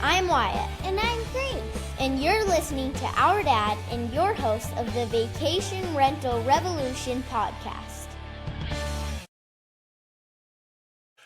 I'm Wyatt. And I'm Grace. And you're listening to our dad and your host of the Vacation Rental Revolution podcast.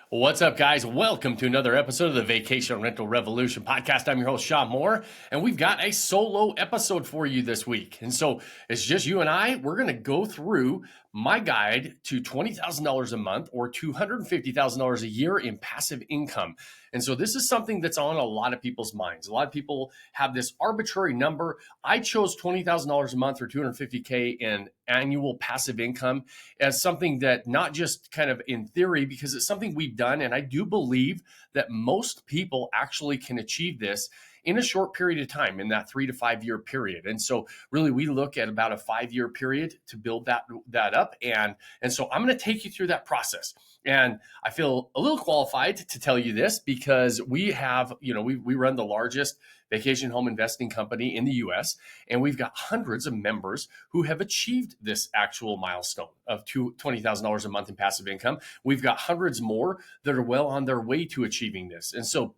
What's up, guys? Welcome to another episode of the Vacation Rental Revolution podcast. I'm your host, Shawn Moore, and we've got a solo episode for you this week. And so it's just you and I. We're going to go through my guide to $20,000 a month or $250,000 a year in passive income. And so this is something that's on a lot of people's minds. A lot of people have this arbitrary number. I chose $20,000 a month or $250K in annual passive income as something that not just kind of in theory, because it's something we've done. And I do believe that most people actually can achieve this in a short period of time, in that 3 to 5 year period. And so really we look at about a 5-year period to build that up. And so I'm going to take you through that process. And I feel a little qualified to tell you this because we have, we run the largest vacation home investing company in the US, and we've got hundreds of members who have achieved this actual milestone of $20,000 a month in passive income. We've got hundreds more that are well on their way to achieving this. And so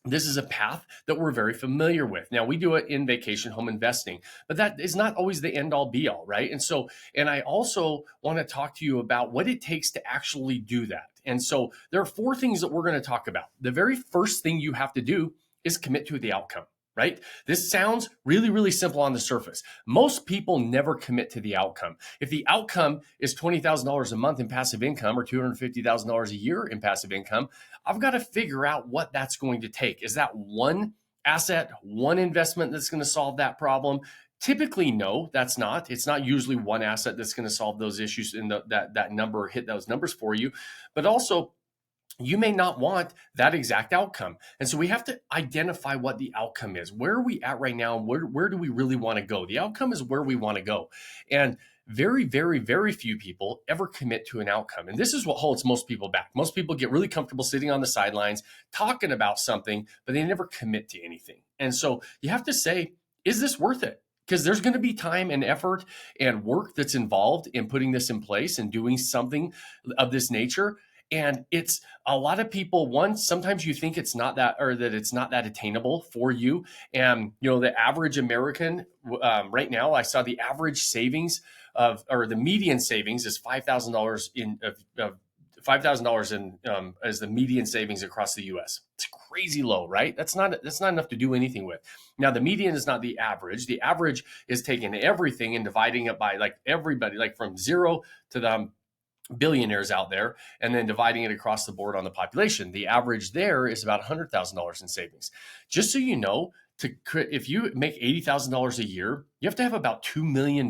this is a path that we're very familiar with. Now, we do it in vacation home investing, but that is not always the end all be all, right? And I also want to talk to you about what it takes to actually do that. And so there are 4 things that we're going to talk about. The very first thing you have to do is commit to the outcome, right? This sounds really, really simple on the surface. Most people never commit to the outcome. If the outcome is $20,000 a month in passive income or $250,000 a year in passive income, I've got to figure out what that's going to take. Is that one asset, one investment that's going to solve that problem? Typically, no, that's not. It's not usually one asset that's going to solve those issues in that number, hit those numbers for you. But also, you may not want that exact outcome. And so we have to identify what the outcome is. Where are we at right now? And where do we really want to go? The outcome is where we want to go. And very, very, very few people ever commit to an outcome. And this is what holds most people back. Most people get really comfortable sitting on the sidelines, talking about something, but they never commit to anything. And so you have to say, is this worth it? Because there's going to be time and effort and work that's involved in putting this in place and doing something of this nature. And it's a lot of people, sometimes you think it's not that, or that it's not that attainable for you. And, the average American right now, I saw the average savings or the median savings is $5,000 $5,000 as the median savings across the U.S. It's crazy low, right? That's not enough to do anything with. Now, the median is not the average. The average is taking everything and dividing it by everybody, from zero to the billionaires out there, and then dividing it across the board on the population. The average there is about $100,000 in savings. Just so you know, if you make $80,000 a year, you have to have about $2 million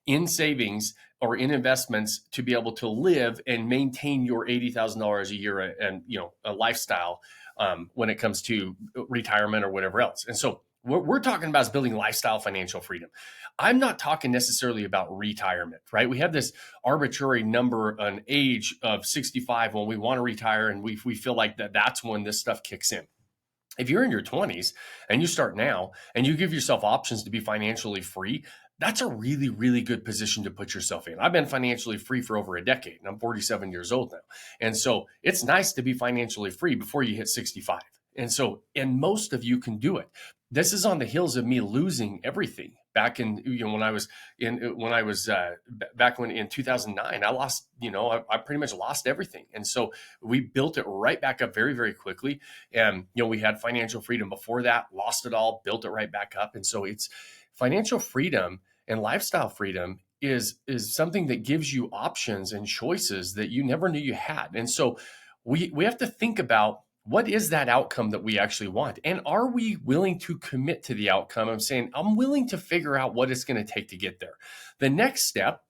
in savings or in investments to be able to live and maintain your $80,000 a year and a lifestyle when it comes to retirement or whatever else. And so what we're talking about is building lifestyle financial freedom. I'm not talking necessarily about retirement, right? We have this arbitrary number, an age of 65 when we want to retire, and we feel like that's when this stuff kicks in. If you're in your 20s and you start now and you give yourself options to be financially free, that's a really, really good position to put yourself in. I've been financially free for over a decade, and I'm 47 years old now. And so it's nice to be financially free before you hit 65. And most of you can do it. This is on the heels of me losing everything back in, back when in 2009, I lost, I pretty much lost everything. And so we built it right back up very, very quickly. And, we had financial freedom before that, lost it all, built it right back up. And so it's financial freedom and lifestyle freedom is something that gives you options and choices that you never knew you had. And so we have to think about, what is that outcome that we actually want? And are we willing to commit to the outcome? I'm saying, I'm willing to figure out what it's going to take to get there. The next step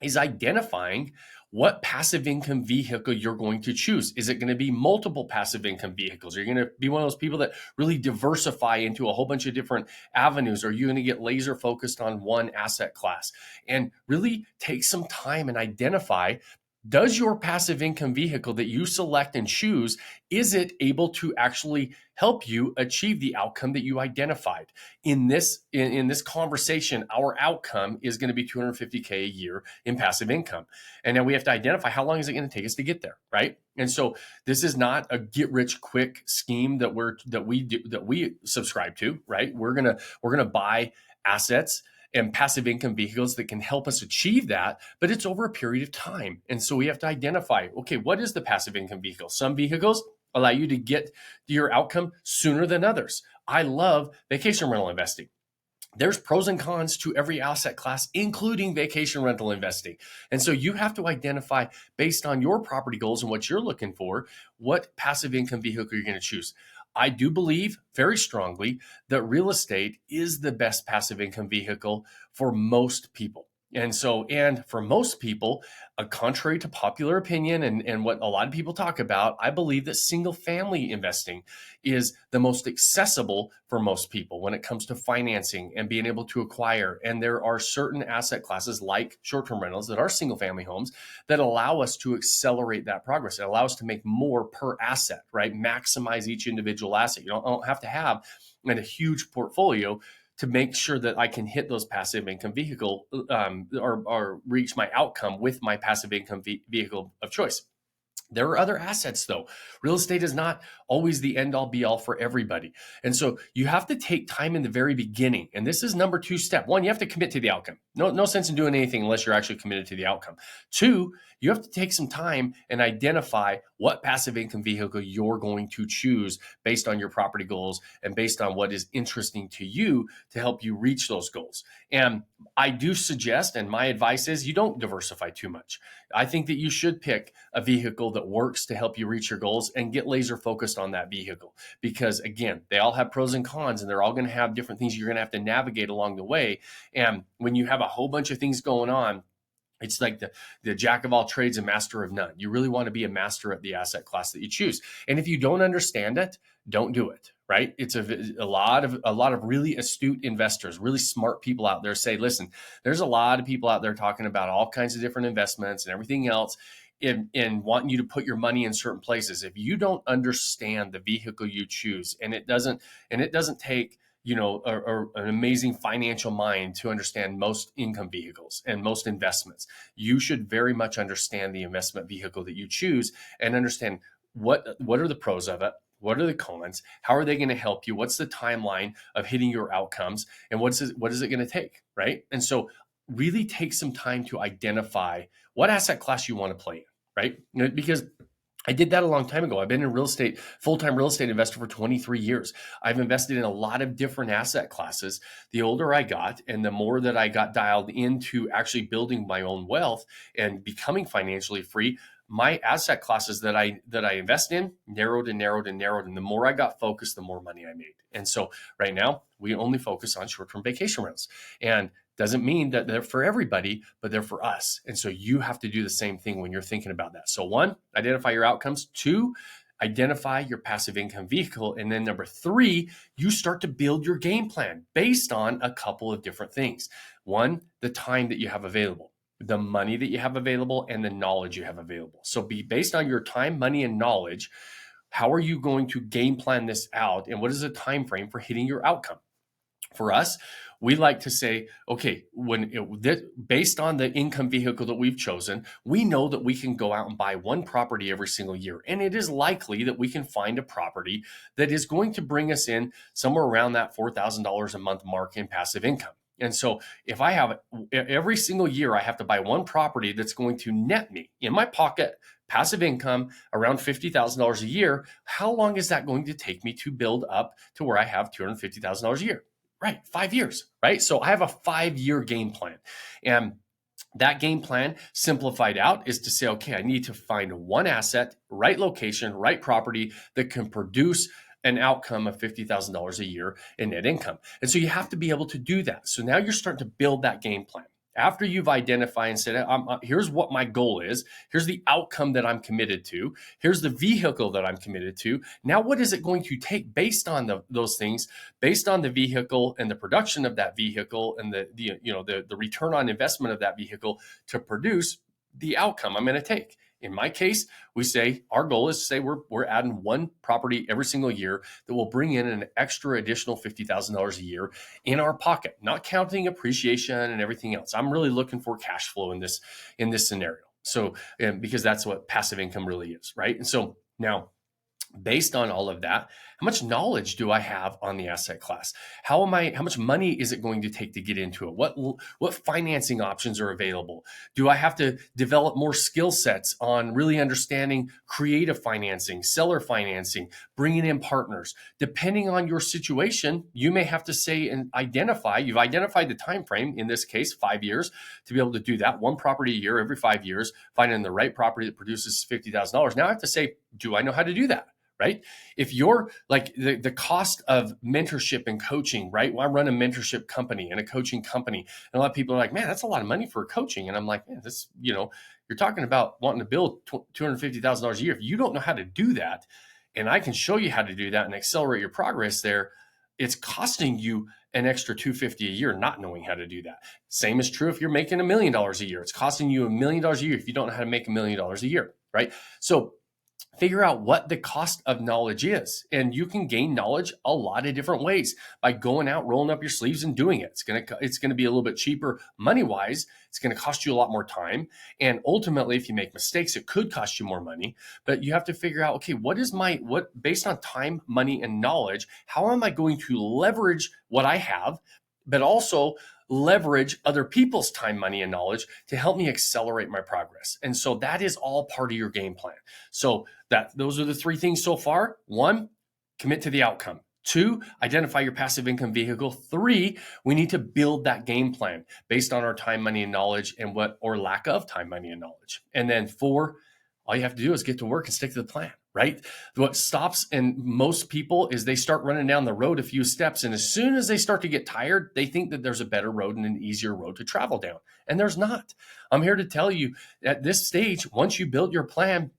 is identifying what passive income vehicle you're going to choose. Is it going to be multiple passive income vehicles? Are you going to be one of those people that really diversify into a whole bunch of different avenues? Or are you going to get laser focused on one asset class? And really take some time and identify Does your passive income vehicle that you select and choose, is it able to actually help you achieve the outcome that you identified? In this conversation, our outcome is going to be 250K a year in passive income. And now we have to identify how long is it going to take us to get there, right? And so this is not a get rich quick scheme that we subscribe to, right? We're going to buy assets and passive income vehicles that can help us achieve that, but it's over a period of time. And so we have to identify, okay, what is the passive income vehicle? Some vehicles allow you to get your outcome sooner than others. I love vacation rental investing. There's pros and cons to every asset class, including vacation rental investing. And so you have to identify, based on your property goals and what you're looking for, what passive income vehicle you're going to choose. I do believe very strongly that real estate is the best passive income vehicle for most people. And for most people, contrary to popular opinion and what a lot of people talk about, I believe that single family investing is the most accessible for most people when it comes to financing and being able to acquire. And there are certain asset classes like short-term rentals that are single family homes that allow us to accelerate that progress. It allows us to make more per asset, right? Maximize each individual asset. I don't have to have a huge portfolio to make sure that I can hit those passive income vehicle or reach my outcome with my passive income vehicle of choice. There are other assets though. Real estate is not always the end all be all for everybody. And so you have to take time in the very beginning. And this is number 2 step. 1, you have to commit to the outcome. No sense in doing anything unless you're actually committed to the outcome. 2, you have to take some time and identify what passive income vehicle you're going to choose based on your property goals and based on what is interesting to you to help you reach those goals. And I do suggest, and my advice is, you don't diversify too much. I think that you should pick a vehicle that works to help you reach your goals and get laser focused on that vehicle. Because again, they all have pros and cons, and they're all going to have different things you're going to have to navigate along the way. And when you have a whole bunch of things going on, it's like the jack of all trades and master of none. You really want to be a master at the asset class that you choose. And if you don't understand it, don't do it, right? It's a lot of really astute investors, really smart people out there say, listen, there's a lot of people out there talking about all kinds of different investments and everything else and wanting you to put your money in certain places. If you don't understand the vehicle you choose, and it doesn't take or an amazing financial mind to understand most income vehicles and most investments. You should very much understand the investment vehicle that you choose and understand what are the pros of it, what are the cons, how are they going to help you, what's the timeline of hitting your outcomes, and what is it going to take, right? And so really take some time to identify what asset class you want to play in, right? Because I did that a long time ago. I've been in real estate, full-time real estate investor for 23 years. I've invested in a lot of different asset classes. The older I got and the more that I got dialed into actually building my own wealth and becoming financially free, my asset classes that I invest in narrowed and narrowed and narrowed. And the more I got focused, the more money I made. And so right now we only focus on short-term vacation rentals. And doesn't mean that they're for everybody, but they're for us. And so you have to do the same thing when you're thinking about that. So 1, identify your outcomes. 2, identify your passive income vehicle. And then number 3, you start to build your game plan based on a couple of different things. 1, the time that you have available, the money that you have available, and the knowledge you have available. So be based on your time, money, and knowledge. How are you going to game plan this out? And what is the time frame for hitting your outcome? For us, we like to say, okay, based on the income vehicle that we've chosen, we know that we can go out and buy one property every single year. And it is likely that we can find a property that is going to bring us in somewhere around that $4,000 a month mark in passive income. And so if I have every single year, I have to buy one property that's going to net me in my pocket passive income around $50,000 a year, how long is that going to take me to build up to where I have $250,000 a year? Right, 5 years, right? So I have a 5-year game plan. And that game plan simplified out is to say, okay, I need to find one asset, right location, right property that can produce an outcome of $50,000 a year in net income. And so you have to be able to do that. So now you're starting to build that game plan. After you've identified and said, here's what my goal is, here's the outcome that I'm committed to, here's the vehicle that I'm committed to. Now, what is it going to take based on those things, based on the vehicle and the production of that vehicle and the return on investment of that vehicle to produce the outcome I'm going to take. In my case, we say our goal is to say we're adding one property every single year that will bring in an extra additional $50,000 a year in our pocket, not counting appreciation and everything else. I'm really looking for cash flow in this scenario. So, because that's what passive income really is, right? And so now, based on all of that, how much knowledge do I have on the asset class? How much money is it going to take to get into it? What financing options are available? Do I have to develop more skill sets on really understanding creative financing, seller financing, bringing in partners? Depending on your situation, you may have to say and you've identified the time frame, in this case 5 years, to be able to do that, one property a year every 5 years, finding the right property that produces $50,000. Now I have to say, do I know how to do that? Right? If you're like the cost of mentorship and coaching, right? Well, I run a mentorship company and a coaching company. And a lot of people are like, man, that's a lot of money for coaching. And I'm like, man, you're talking about wanting to build $250,000 a year. If you don't know how to do that, and I can show you how to do that and accelerate your progress there, it's costing you an extra $250 a year not knowing how to do that. Same is true if you're making $1 million a year. It's costing you $1 million a year if you don't know how to make $1 million a year, right? So figure out what the cost of knowledge is. And you can gain knowledge a lot of different ways by going out, rolling up your sleeves and doing it. It's going to be a little bit cheaper money-wise. It's going to cost you a lot more time. And ultimately, if you make mistakes, it could cost you more money. But you have to figure out, okay, based on time, money, and knowledge, how am I going to leverage what I have, but also leverage other people's time, money, and knowledge to help me accelerate my progress? And so that is all part of your game plan. So those are the three things so far. 1, commit to the outcome. 2, identify your passive income vehicle. 3, we need to build that game plan based on our time, money, and knowledge, and or lack of time, money, and knowledge. And then 4, all you have to do is get to work and stick to the plan, right? What stops and most people is they start running down the road a few steps. And as soon as they start to get tired, they think that there's a better road and an easier road to travel down. And there's not. I'm here to tell you at this stage, once you build your plan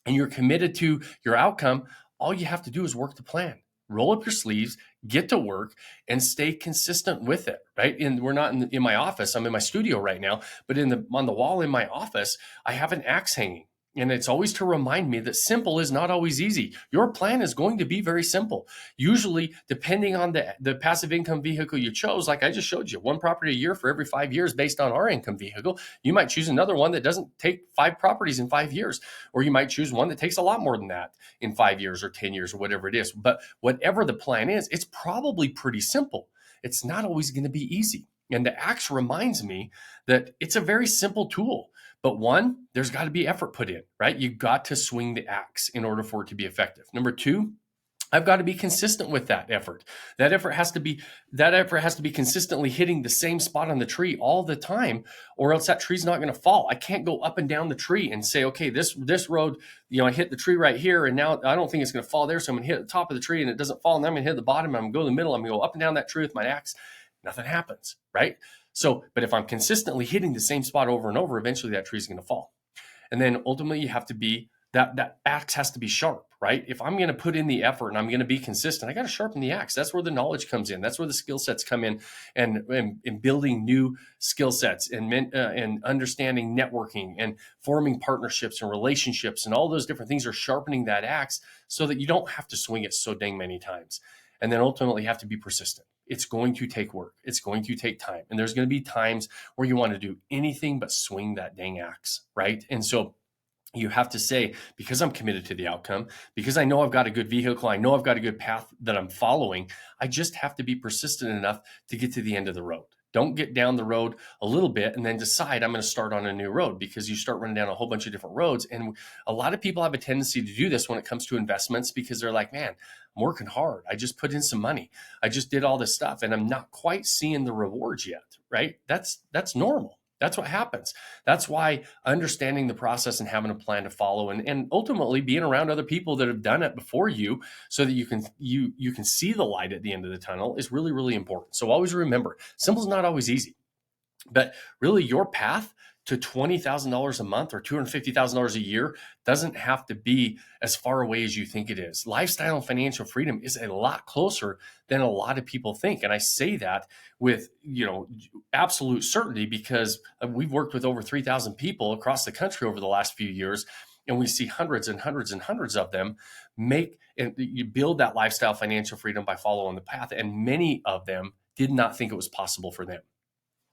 and you're committed to your outcome, all you have to do is work the plan. Roll up your sleeves, get to work, and stay consistent with it, right? And we're not in my office. I'm in my studio right now, but on the wall in my office, I have an axe hanging. And it's always to remind me that simple is not always easy. Your plan is going to be very simple. Usually, depending on the passive income vehicle you chose, like I just showed you, one property a year for every 5 years based on our income vehicle. You might choose another one that doesn't take 5 properties in 5 years, or you might choose one that takes a lot more than that in 5 years or 10 years or whatever it is. But whatever the plan is, it's probably pretty simple. It's not always going to be easy. And the axe reminds me that it's a very simple tool. But 1, there's got to be effort put in, right? You got to swing the axe in order for it to be effective. Number 2, I've got to be consistent with that effort. That effort has to be consistently hitting the same spot on the tree all the time, or else that tree's not going to fall. I can't go up and down the tree and say, okay, this road, I hit the tree right here, and now I don't think it's going to fall there, so I'm going to hit the top of the tree and it doesn't fall, and then I'm going to hit the bottom, and I'm going to go to the middle, I'm going to go up and down that tree with my axe. Nothing happens, right? So, but if I'm consistently hitting the same spot over and over, eventually that tree is going to fall. And then ultimately you have to be, that axe has to be sharp, right? If I'm going to put in the effort and I'm going to be consistent, I got to sharpen the axe. That's where the knowledge comes in. That's where the skill sets come in, and building new skill sets and understanding networking and forming partnerships and relationships and all those different things are sharpening that axe so that you don't have to swing it so dang many times. And then ultimately you have to be persistent. It's going to take work. It's going to take time. And there's going to be times where you want to do anything but swing that dang axe, right? And so you have to say, because I'm committed to the outcome, because I know I've got a good vehicle, I know I've got a good path that I'm following, I just have to be persistent enough to get to the end of the road. Don't get down the road a little bit and then decide I'm going to start on a new road, because you start running down a whole bunch of different roads. And a lot of people have a tendency to do this when it comes to investments, because they're like, man, I'm working hard. I just put in some money. I just did all this stuff and I'm not quite seeing the rewards yet, right? That's normal. That's what happens. That's why understanding the process and having a plan to follow, and ultimately being around other people that have done it before you, so that you can see the light at the end of the tunnel, is really, really important. So always remember, simple is not always easy, but really your path to $20,000 a month or $250,000 a year doesn't have to be as far away as you think it is. Lifestyle and financial freedom is a lot closer than a lot of people think. And I say that with, absolute certainty because we've worked with over 3,000 people across the country over the last few years. And we see hundreds and hundreds and hundreds of them you build that lifestyle financial freedom by following the path. And many of them did not think it was possible for them.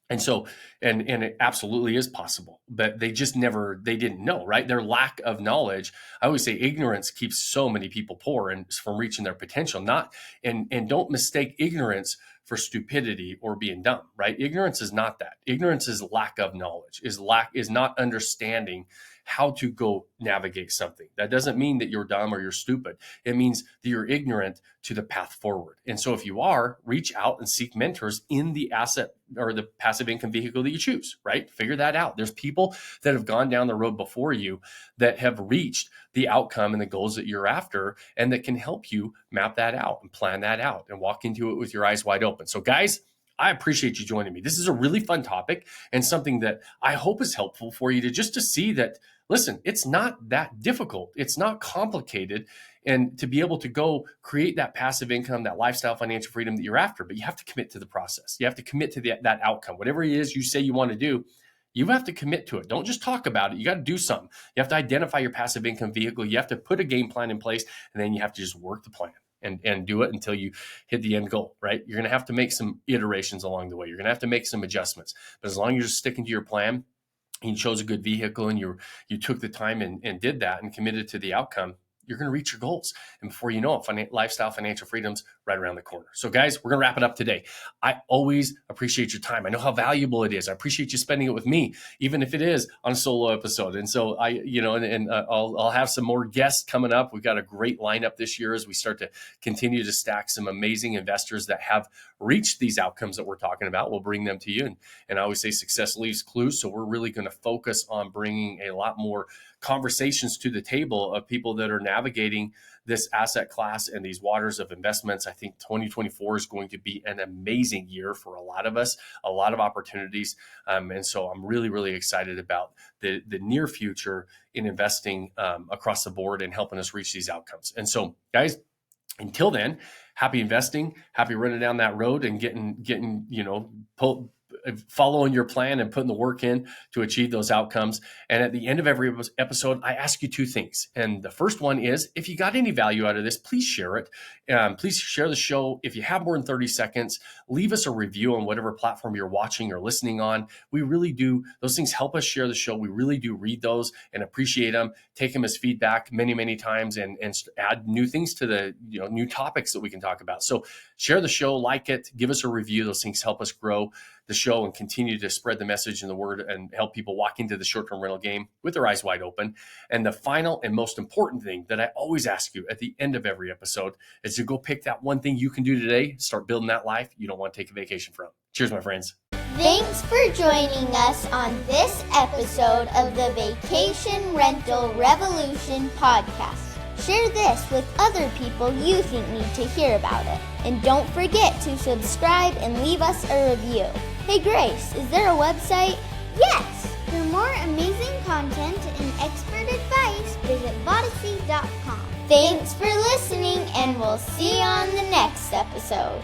And so, and it absolutely is possible, but they didn't know, right? Their lack of knowledge. I always say ignorance keeps so many people poor and from reaching their potential. And don't mistake ignorance for stupidity or being dumb, right? Ignorance is not that. Ignorance is lack of knowledge, is not understanding how to go navigate something. That doesn't mean that you're dumb or you're stupid. It means that you're ignorant to the path forward. And so if you are, reach out and seek mentors in the asset or the passive income vehicle that you choose, right? Figure that out. There's people that have gone down the road before you that have reached the outcome and the goals that you're after and that can help you map that out and plan that out and walk into it with your eyes wide open. So guys, I appreciate you joining me. This is a really fun topic and something that I hope is helpful for you to see that, listen, it's not that difficult. It's not complicated. And to be able to go create that passive income, that lifestyle financial freedom that you're after, but you have to commit to the process. You have to commit to that outcome. Whatever it is you say you want to do, you have to commit to it. Don't just talk about it. You got to do something. You have to identify your passive income vehicle. You have to put a game plan in place, and then you have to just work the plan and do it until you hit the end goal, right? You're going to have to make some iterations along the way. You're going to have to make some adjustments. But as long as you're just sticking to your plan, and you chose a good vehicle and you took the time and did that and committed to the outcome, you're going to reach your goals. And before you know it, lifestyle financial freedom's right around the corner. So guys, we're going to wrap it up today. I always appreciate your time. I know how valuable it is. I appreciate you spending it with me, even if it is on a solo episode. And so I'll have some more guests coming up. We've got a great lineup this year as we start to continue to stack some amazing investors that have reached these outcomes that we're talking about. We'll bring them to you. And I always say success leaves clues. So we're really going to focus on bringing a lot more conversations to the table of people that are navigating this asset class and these waters of investments. I think 2024 is going to be an amazing year for a lot of us, a lot of opportunities. And so I'm really, really excited about the near future in investing across the board and helping us reach these outcomes. And so guys, until then, happy investing, happy running down that road and following your plan and putting the work in to achieve those outcomes. And at the end of every episode, I ask you two things. And the first one is, if you got any value out of this, please share it. Please share the show. If you have more than 30 seconds, leave us a review on whatever platform you're watching or listening on. We really do. Those things help us share the show. We really do read those and appreciate them, take them as feedback many, many times and add new things to the, new topics that we can talk about. So share the show, like it, give us a review. Those things help us grow the show and continue to spread the message and the word and help people walk into the short-term rental game with their eyes wide open. And the final and most important thing that I always ask you at the end of every episode is to go pick that one thing you can do today, start building that life you don't want to take a vacation from. Cheers, my friends. Thanks for joining us on this episode of the Vacation Rental Revolution podcast. Share this with other people you think need to hear about it. And don't forget to subscribe and leave us a review. Hey Grace, is there a website? Yes! For more amazing content and expert advice, visit Vodacy.com. Thanks for listening, and we'll see you on the next episode.